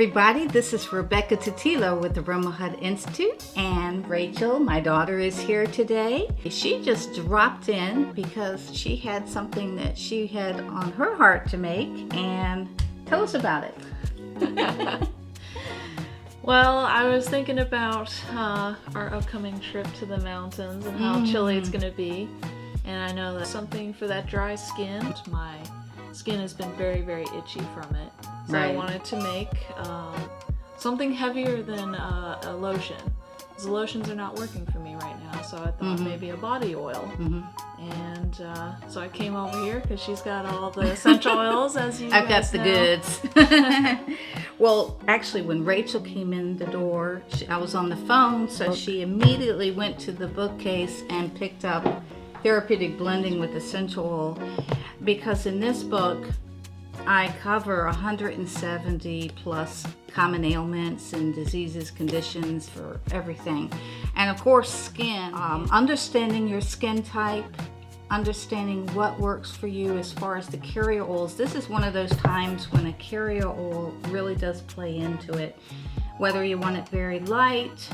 everybody, this is Rebecca TOTILO with the Aroma Hut Institute, and Rachel, my daughter, is here today. She just dropped in because she had something that she had on her heart to make, and tell us about it. Well, I was thinking about our upcoming trip to the mountains and how chilly it's going to be, and I know that's something for that dry skin. My skin has been very, very itchy from it. So I wanted to make something heavier than a lotion. Because the lotions are not working for me right now, so I thought maybe a body oil. And so I came over here because she's got all the essential oils, as you I've got guys the know. goods. Well, actually, when Rachel came in the door, I was on the phone, so she immediately went to the bookcase and picked up Therapeutic Blending with Essential Oil, because in this book, I cover 170 plus common ailments and diseases, conditions for everything. And of course, skin, understanding your skin type, understanding what works for you as far as the carrier oils. This is one of those times when a carrier oil really does play into it. Whether you want it very light,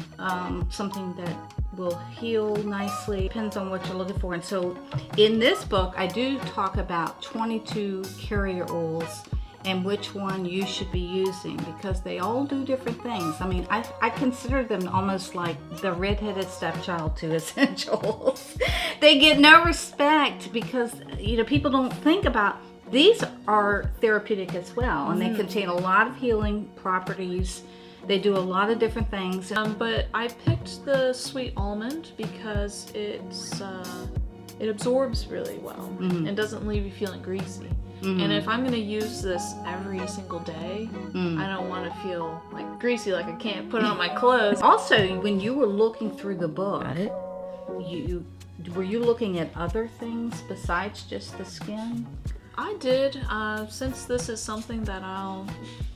something that will heal nicely, depends on what you're looking for. And so in this book, I do talk about 22 carrier oils and which one you should be using, because they all do different things. I mean, I consider them almost like the redheaded stepchild to essential oils. They get no respect because, you know, people don't think about, these are therapeutic as well, and they contain a lot of healing properties. They do a lot of different things. But I picked the sweet almond because it absorbs really well and doesn't leave you feeling greasy. And if I'm going to use this every single day, I don't want to feel like greasy, like I can't put on my clothes. Also, when you were looking through the book, were you looking at other things besides just the skin? I did, since this is something that I'll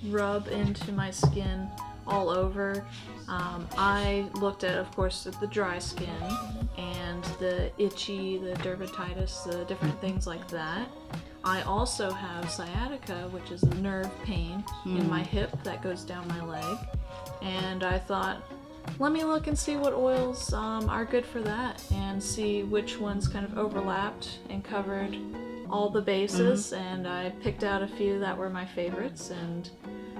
rub into my skin all over. I looked at, of course, the dry skin and the itchy, the dermatitis, the different things like that. I also have sciatica, which is the nerve pain in my hip that goes down my leg. And I thought, let me look and see what oils are good for that, and see which ones kind of overlapped and covered all the bases. And I picked out a few that were my favorites and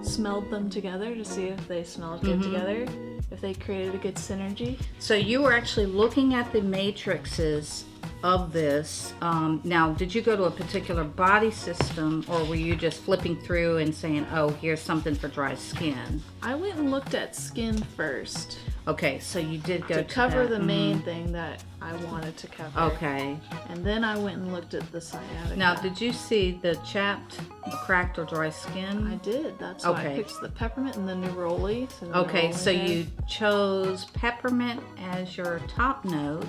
smelled them together to see if they smelled good together, if they created a good synergy. So you were actually looking at the matrices of this. Now, did you go to a particular body system, or were you just flipping through and saying, oh, here's something for dry skin? I went and looked at skin first. Okay, so you did go to cover that. the main thing that I wanted to cover. Okay. And then I went and looked at the sciatica. Now, did you see the chapped, cracked, or dry skin? I did. That's why I picked the peppermint and the neroli. Okay, so you chose peppermint as your top note.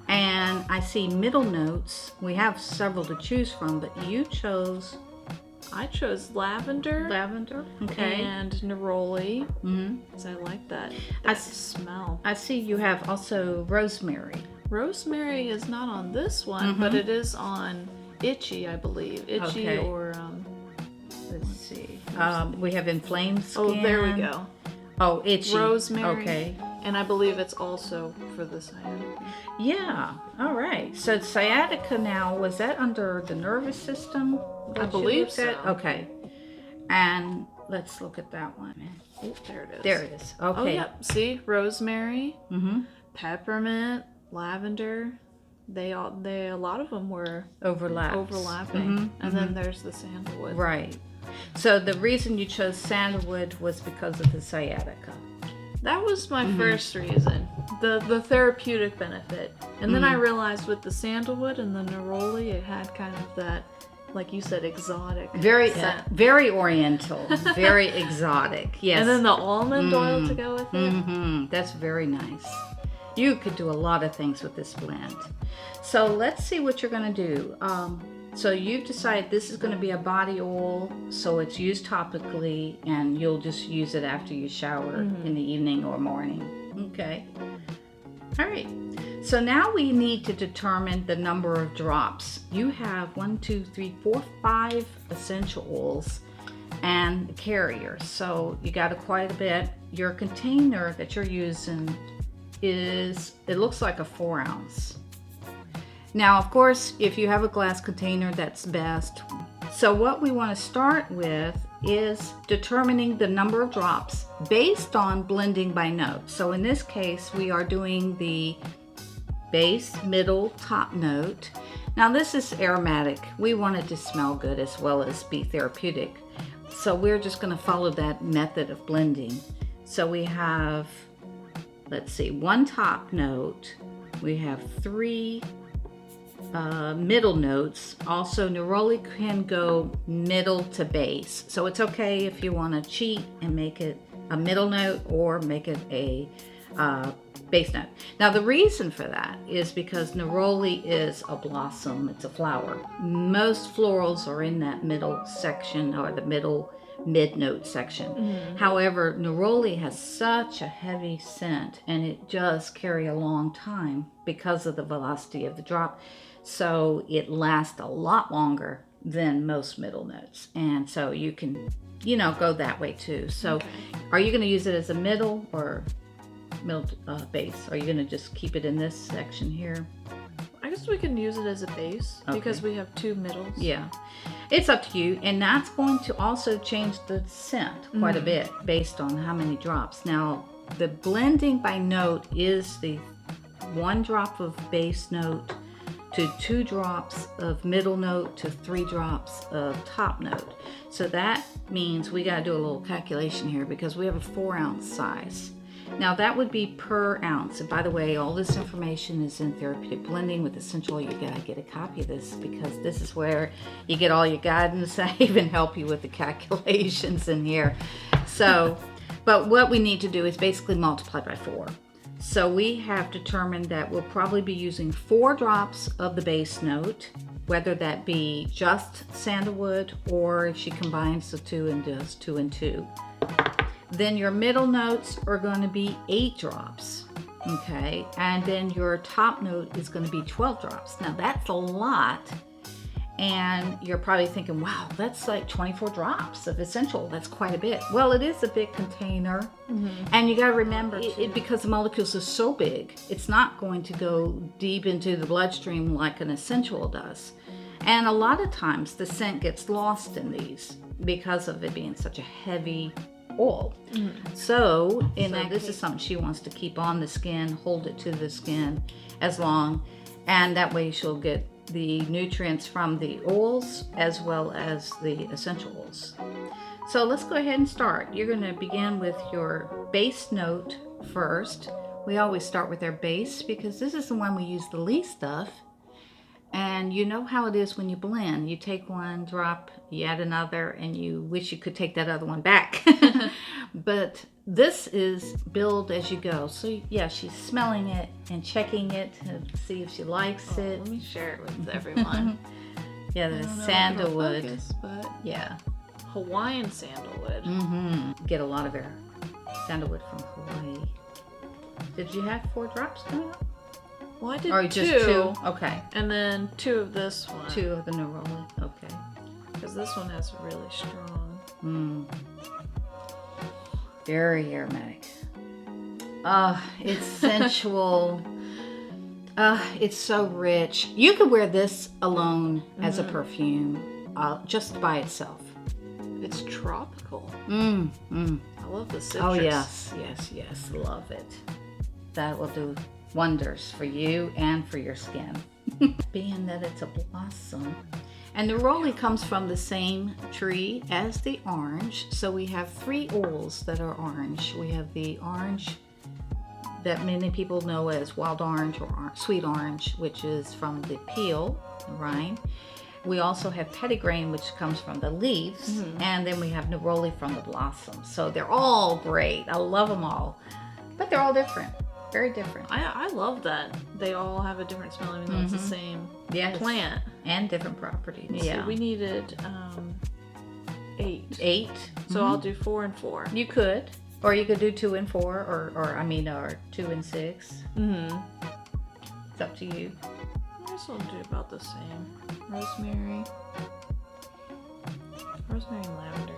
And I see middle notes. We have several to choose from, but you chose... I chose lavender. Lavender, okay. And neroli, because I like that smell. I see you have also rosemary. Rosemary is not on this one, but it is on itchy, I believe. Itchy or... let's see. We have inflamed skin. Oh, there we go. Oh, itchy. Rosemary. Okay. And I believe it's also for the sciatica. Yeah, all right. So sciatica now, was that under the nervous system? I believe so. Okay. And let's look at that one. Oh, there it is. There it is. Okay. Oh, yep. See, rosemary, peppermint, lavender. A lot of them were overlapping. And then there's the sandalwood. Right. So the reason you chose sandalwood was because of the sciatica. That was my first reason, the therapeutic benefit. And then I realized with the sandalwood and the neroli, it had kind of that, like you said, exotic scent. Very oriental, very exotic, yes. And then the almond oil to go with it. That's very nice. You could do a lot of things with this blend. So let's see what you're going to do. So you've decided this is going to be a body oil, so it's used topically, and you'll just use it after you shower in the evening or morning. Okay. All right. So now we need to determine the number of drops. You have 5 essential oils, and the carrier. So you got quite a bit. Your container that you're using it looks like a 4 ounce. Now, of course, if you have a glass container, that's best. So what we want to start with is determining the number of drops based on blending by note. So in this case, we are doing the base, middle, top note. Now this is aromatic. We want it to smell good as well as be therapeutic. So we're just going to follow that method of blending. So we have, let's see, 1 top note. We have 3 middle notes. Also, Neroli can go middle to base. So it's okay if you want to cheat and make it a middle note or make it a base note. Now the reason for that is because Neroli is a blossom, it's a flower. Most florals are in that middle section or the mid note section. However, Neroli has such a heavy scent and it does carry a long time because of the velocity of the drop. So it lasts a lot longer than most middle notes. And so you can, go that way too. So Are you going to use it as a middle or middle base? Are you going to just keep it in this section here? I guess we can use it as a base because we have 2 middles. Yeah, it's up to you, and that's going to also change the scent quite a bit based on how many drops. Now, the blending by note is the 1 drop of base note to 2 drops of middle note to 3 drops of top note. So that means we got to do a little calculation here because we have a 4 ounce size. Now that would be per ounce. And by the way, all this information is in Therapeutic Blending with Essential Oil. You gotta get a copy of this because this is where you get all your guidance. I even help you with the calculations in here. So, but what we need to do is basically multiply by 4. So we have determined that we'll probably be using 4 drops of the base note, whether that be just sandalwood or if she combines the 2 and does 2 and 2. Then your middle notes are going to be 8 drops, okay? And then your top note is going to be 12 drops. Now that's a lot, and you're probably thinking, wow, that's like 24 drops of essential. That's quite a bit. Well, it is a big container, and you got to remember, because the molecules are so big, it's not going to go deep into the bloodstream like an essential does. And a lot of times the scent gets lost in these because of it being such a heavy oil. So this is something she wants to keep on the skin, hold it to the skin as long, and that way she'll get the nutrients from the oils as well as the essential oils. So let's go ahead and start. You're going to begin with your base note first. We always start with our base because this is the one we use the least of. And you know how it is when you blend. You take 1 drop, you add another, and you wish you could take that other one back. But this is build as you go. So yeah, she's smelling it and checking it to see if she likes it. Let me share it with everyone. Yeah, the sandalwood. Focus, but yeah, Hawaiian sandalwood. Get a lot of our sandalwood from Hawaii. Did you have 4 drops coming up? Well, I did or 2. Just 2? Okay. And then 2 of this one. 2 of the Neroli. Okay. Because this one has really strong. Very aromatic. It's sensual. It's so rich. You could wear this alone as a perfume, just by itself. It's tropical. I love the citrus. Oh yes, love it. That will do wonders for you and for your skin. Being that it's a blossom. And the Neroli comes from the same tree as the orange. So we have 3 oils that are orange. We have the orange that many people know as wild orange or sweet orange, which is from the peel, the rind. We also have petitgrain, which comes from the leaves. And then we have Neroli from the blossoms. So they're all great. I love them all. But they're all different. Very different. I love that they all have a different smell, even though it's the same plant. And different properties. So we needed 8. 8. So I'll do 4 and 4. You could. Or you could do 2 and 4, or 2 and 6. It's up to you. I guess I'll do about the same. Rosemary and lavender.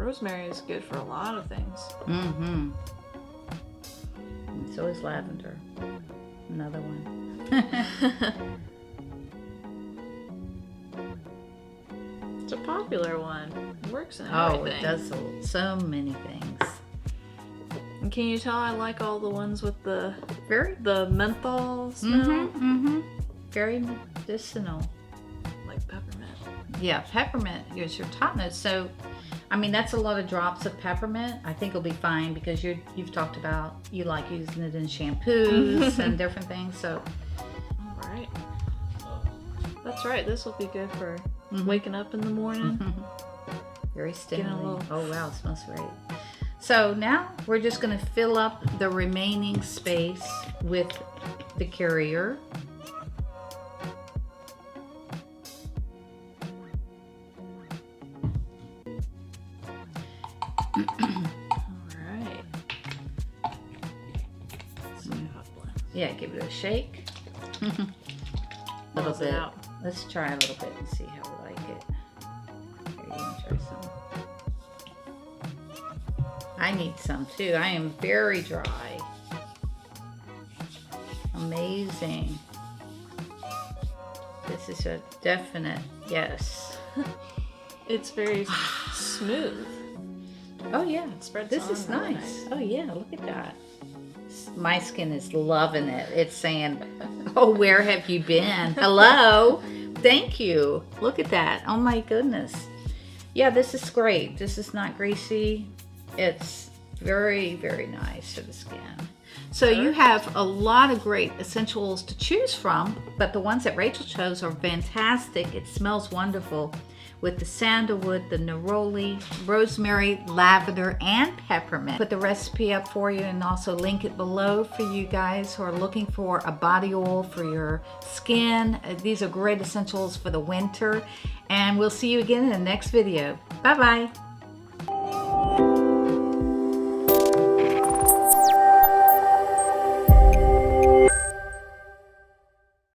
rosemary is good for a lot of things. Mm-hmm. So is lavender. Another one. It's a popular one. It works in Oh, everything. it does so many things. And can you tell I like all the ones with the Very. menthol smell? Mm-hmm. Very medicinal. Like peppermint. Yeah, peppermint is your top note. So, I mean, that's a lot of drops of peppermint. I think it'll be fine because you've talked about you like using it in shampoos and different things. So, all right. That's right. This will be good for waking up in the morning. Very stimulating. little- Oh wow, it smells great. So now we're just going to fill up the remaining space with the carrier. Alright. Yeah, give it a shake. Little Pulls it bit. out. Let's try a little bit and see how we like it. Here, you want to try some? I need some too. I am very dry. Amazing. This is a definite yes. It's very smooth. Oh yeah, It spreads this on is really nice. Oh yeah, look at that. My skin is loving it. It's saying, oh, where have you been? Hello. Thank you. Look at that. Oh my goodness. Yeah, this is great. This is not greasy. It's very, very nice for the skin. So you have a lot of great essential oils to choose from, but the ones that Rachel chose are fantastic. It smells wonderful with the sandalwood, the neroli, rosemary, lavender, and peppermint. Put the recipe up for you and also link it below for you guys who are looking for a body oil for your skin. These are great essentials for the winter, and we'll see you again in the next video. Bye-bye.